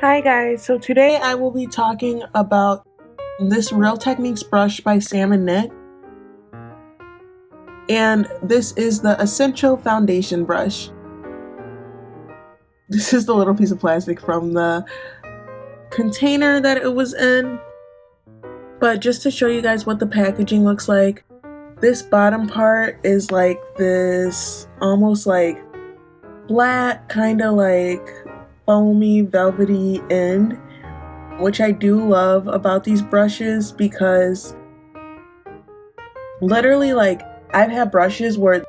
Hi guys, so today I will be talking about this Real Techniques brush by Sam and Nick. And this is the Essential Foundation Brush. This is the little piece of plastic from the container that it was in. But just to show you guys what the packaging looks like, this bottom part is like this almost like flat, kind of like foamy, velvety end, which I do love about these brushes because literally, like, I've had brushes where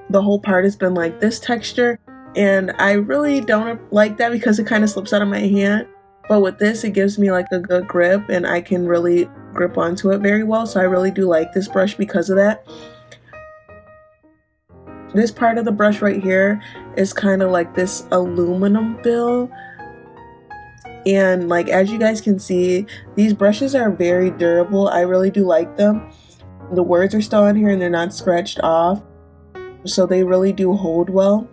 the whole part has been like this texture, and I really don't like that because it kind of slips out of my hand. But with this, it gives me like a good grip and I can really grip onto it very well. So I really do like this brush because of that. This part of the brush right here is kind of like this aluminum feel. And like, as you guys can see, these brushes are very durable. I really do like them. The words are still on here and they're not scratched off. So they really do hold well.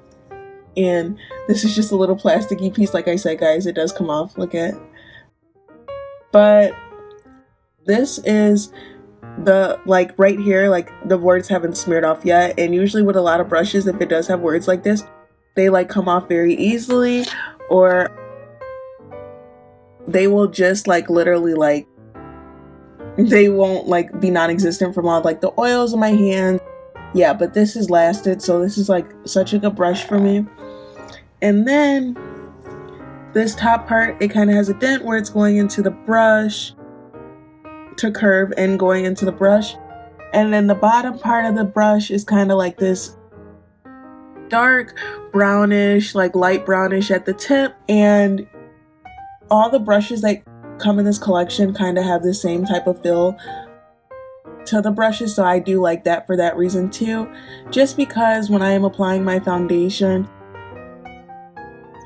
And this is just a little plasticky piece, like I said, guys. It does come off, look at. But this is the, like, right here, like, the words haven't smeared off yet. And usually with a lot of brushes, if it does have words like this, they like come off very easily, or they will just like literally like, they won't like be non-existent from all like the oils in my hand. Yeah, but this has lasted, so this is like such a good brush for me. And then this top part, it kind of has a dent where it's going into the brush to curve and going into the brush. And then the bottom part of the brush is kind of like this dark brownish, like light brownish at the tip. And all the brushes that come in this collection kind of have the same type of feel to the brushes, so I do like that for that reason too. Just because when I am applying my foundation,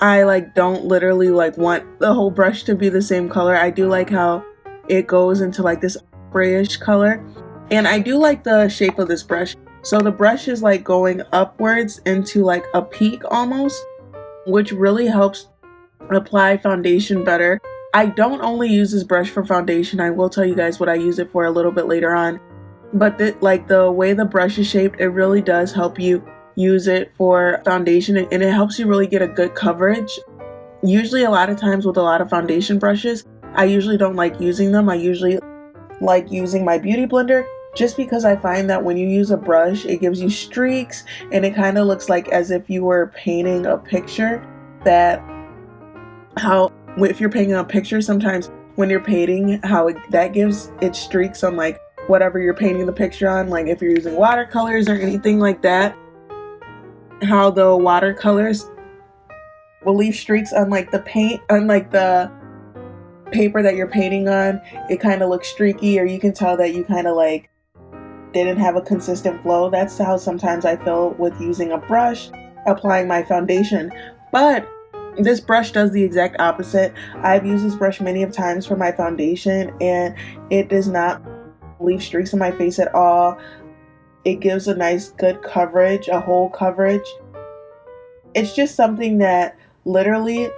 I like don't literally like want the whole brush to be the same color. I do like how it goes into like this grayish color, and I do like the shape of this brush. So the brush is like going upwards into like a peak almost, which really helps apply foundation better. I don't only use this brush for foundation. I will tell you guys what I use it for a little bit later on. But like the way the brush is shaped, it really does help you use it for foundation, and it helps you really get a good coverage. Usually a lot of times with a lot of foundation brushes, I usually don't like using them. I usually like using my beauty blender, just because I find that when you use a brush, it gives you streaks and it kind of looks like as if you were painting a picture. That how if you're painting a picture, sometimes when you're painting, how that gives it streaks on like whatever you're painting the picture on, like if you're using watercolors or anything like that, how the watercolors will leave streaks on like the paint, on like the paper that you're painting on. It kind of looks streaky, or you can tell that you kind of like didn't have a consistent flow. That's how sometimes I feel with using a brush applying my foundation. But this brush does the exact opposite. I've used this brush many of times for my foundation, and it does not leave streaks on my face at all. It gives a nice good coverage, a whole coverage. It's just something that literally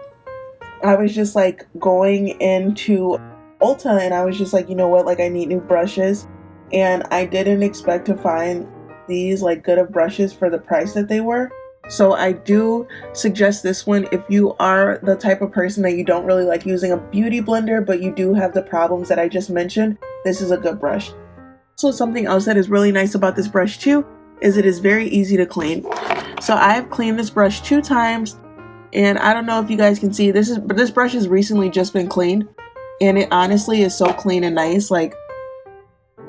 I was just like going into Ulta and I was just like, you know what, like I need new brushes, and I didn't expect to find these like good of brushes for the price that they were. So I do suggest this one if you are the type of person that you don't really like using a beauty blender, but you do have the problems that I just mentioned. This is a good brush. So something else that is really nice about this brush too is it is very easy to clean. So I have cleaned this brush 2 times, and I don't know if you guys can see this brush has recently just been cleaned, and it honestly is so clean and nice. Like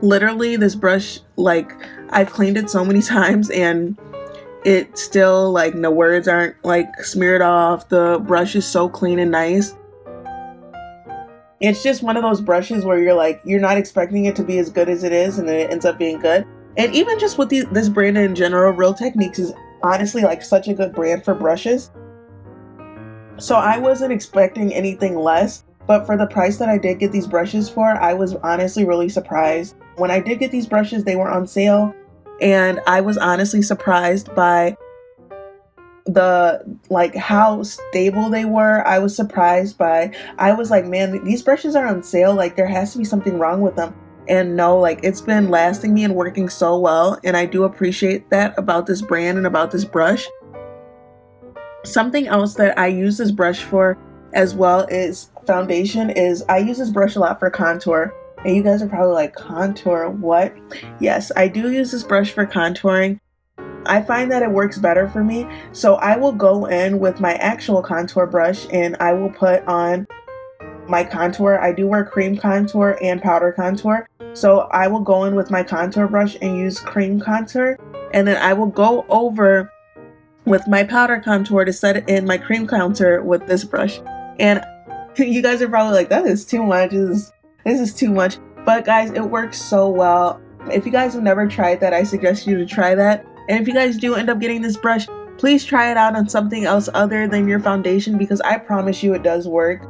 literally this brush, like I've cleaned it so many times and it still like no words aren't like smeared off. The brush is so clean and nice. It's just one of those brushes where you're like, you're not expecting it to be as good as it is, and then it ends up being good. And even just with this brand in general, Real Techniques is honestly like such a good brand for brushes. So I wasn't expecting anything less, but for the price that I did get these brushes for, I was honestly really surprised. When I did get these brushes, they were on sale, and I was honestly surprised by like how stable they were. I was surprised by, I was like, man, these brushes are on sale, like there has to be something wrong with them. And no, like it's been lasting me and working so well, and I do appreciate that about this brand and about this brush. Something else that I use this brush for as well is foundation. Is I use this brush a lot for contour. And you guys are probably like, contour, what? Yes, I do use this brush for contouring. I find that it works better for me. So I will go in with my actual contour brush and I will put on my contour. I do wear cream contour and powder contour. So I will go in with my contour brush and use cream contour. And then I will go over with my powder contour to set it in my cream contour with this brush. And you guys are probably like, that is too much. This is too much. But guys, it works so well. If you guys have never tried that, I suggest you to try that. And if you guys do end up getting this brush, please try it out on something else other than your foundation, because I promise you it does work.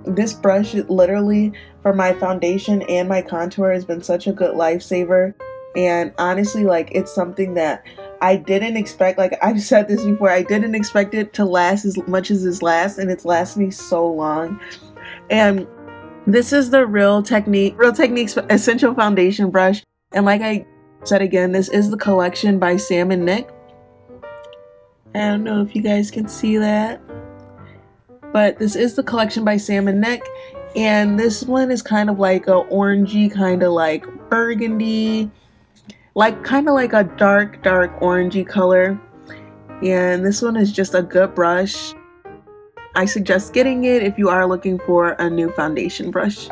This brush, literally, for my foundation and my contour, has been such a good lifesaver. And honestly, like, it's something that I didn't expect. Like I've said this before, I didn't expect it to last as much as this lasts, and it's lasted me so long. And this is the Real Techniques Essential Foundation Brush. And like I said again, this is the collection by Sam and Nick. I don't know if you guys can see that, but this is the collection by Sam and Nick. And this one is kind of like a orangey, kind of like burgundy, like kind of like a dark orangey color. And this one is just a good brush. I suggest getting it if you are looking for a new foundation brush.